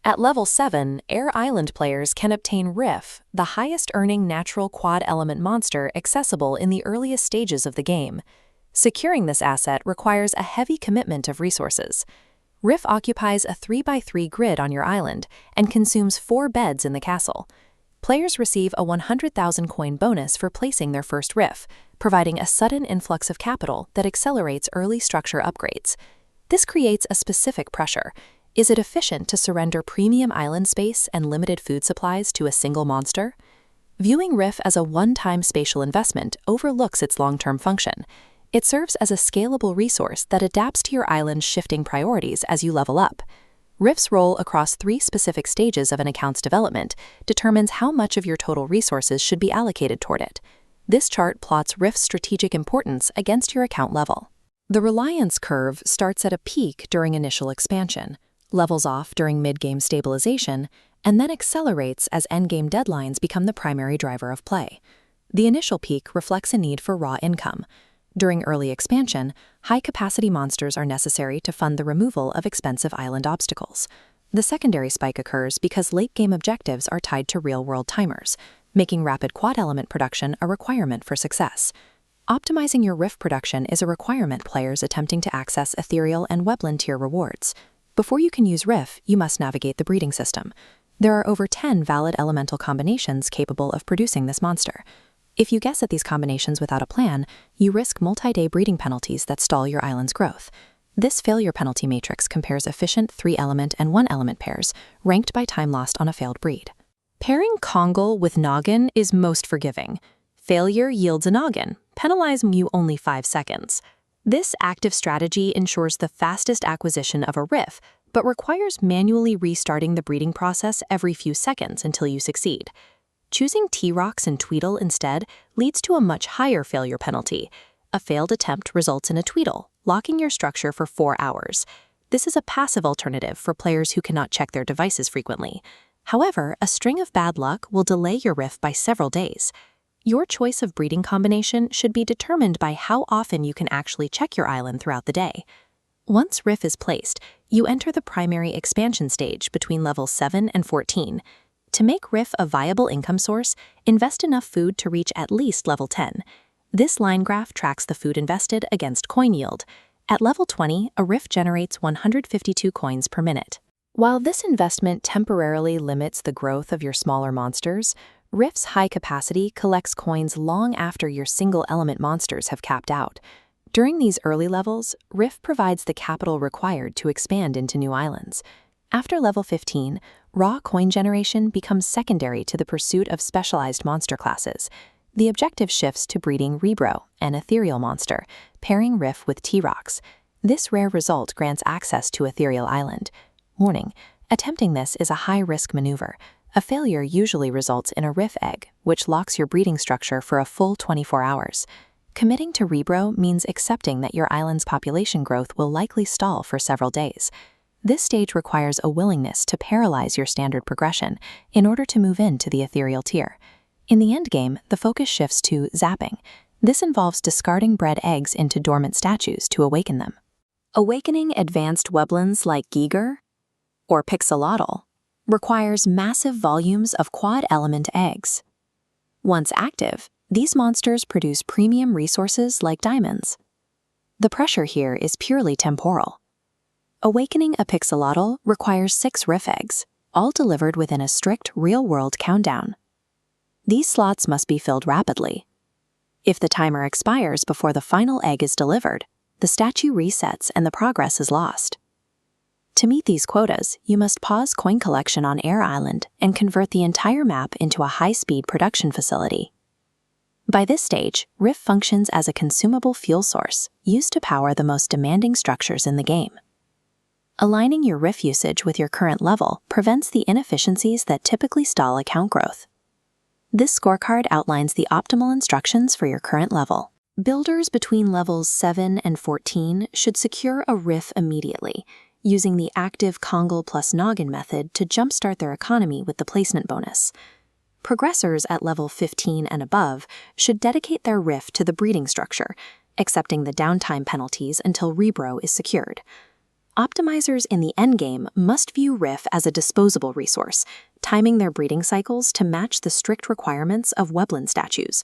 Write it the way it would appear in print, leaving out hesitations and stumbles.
At level 7, Air Island players can obtain Riff, the highest-earning natural quad-element monster accessible in the earliest stages of the game. Securing this asset requires a heavy commitment of resources. Riff occupies a 3x3 grid on your island and consumes 4 beds in the castle. Players receive a 100,000 coin bonus for placing their first Riff, providing a sudden influx of capital that accelerates early structure upgrades. This creates a specific pressure. Is it efficient to surrender premium island space and limited food supplies to a single monster? Viewing Riff as a one-time spatial investment overlooks its long-term function. It serves as a scalable resource that adapts to your island's shifting priorities as you level up. Riff's role across 3 specific stages of an account's development determines how much of your total resources should be allocated toward it. This chart plots Riff's strategic importance against your account level. The reliance curve starts at a peak during initial expansion, levels off during mid-game stabilization, and then accelerates as endgame deadlines become the primary driver of play. The initial peak reflects a need for raw income. During early expansion, high-capacity monsters are necessary to fund the removal of expensive island obstacles. The secondary spike occurs because late-game objectives are tied to real-world timers, making rapid quad-element production a requirement for success. Optimizing your Riff production is a requirement players attempting to access ethereal and webland tier rewards. Before you can use Riff, you must navigate the breeding system. There are over 10 valid elemental combinations capable of producing this monster. If you guess at these combinations without a plan, you risk multi-day breeding penalties that stall your island's growth. This failure penalty matrix compares efficient 3-element and 1-element pairs, ranked by time lost on a failed breed. Pairing Kongal with Noggin is most forgiving. Failure yields a Noggin, penalizing you only 5 seconds. This active strategy ensures the fastest acquisition of a Riff, but requires manually restarting the breeding process every few seconds until you succeed. Choosing T-Rox and Tweedle instead leads to a much higher failure penalty. A failed attempt results in a Tweedle, locking your structure for 4 hours. This is a passive alternative for players who cannot check their devices frequently. However, a string of bad luck will delay your Riff by several days. Your choice of breeding combination should be determined by how often you can actually check your island throughout the day. Once Riff is placed, you enter the primary expansion stage between levels 7 and 14. To make Riff a viable income source, invest enough food to reach at least level 10. This line graph tracks the food invested against coin yield. At level 20, a Riff generates 152 coins per minute. While this investment temporarily limits the growth of your smaller monsters, Riff's high capacity collects coins long after your single-element monsters have capped out. During these early levels, Riff provides the capital required to expand into new islands. After level 15, raw coin generation becomes secondary to the pursuit of specialized monster classes. The objective shifts to breeding Rebro, an ethereal monster, pairing Riff with T-Rox. This rare result grants access to Ethereal Island. Warning: attempting this is a high-risk maneuver. A failure usually results in a Riff egg, which locks your breeding structure for a full 24 hours. Committing to Rebro means accepting that your island's population growth will likely stall for several days. This stage requires a willingness to paralyze your standard progression in order to move into the ethereal tier. In the endgame, the focus shifts to zapping. This involves discarding bred eggs into dormant statues to awaken them. Awakening advanced weblands like Giger or Pixelotl requires massive volumes of quad-element eggs. Once active, these monsters produce premium resources like diamonds. The pressure here is purely temporal. Awakening a Pixelotl requires 6 Riff eggs, all delivered within a strict real-world countdown. These slots must be filled rapidly. If the timer expires before the final egg is delivered, the statue resets and the progress is lost. To meet these quotas, you must pause coin collection on Air Island and convert the entire map into a high-speed production facility. By this stage, Riff functions as a consumable fuel source used to power the most demanding structures in the game. Aligning your Riff usage with your current level prevents the inefficiencies that typically stall account growth. This scorecard outlines the optimal instructions for your current level. Builders between levels 7 and 14 should secure a Riff immediately, using the active Kongal plus Noggin method to jumpstart their economy with the placement bonus. Progressors at level 15 and above should dedicate their Riff to the breeding structure, accepting the downtime penalties until Rebro is secured. optimizers in the endgame must view Riff as a disposable resource, timing their breeding cycles to match the strict requirements of wetland statues.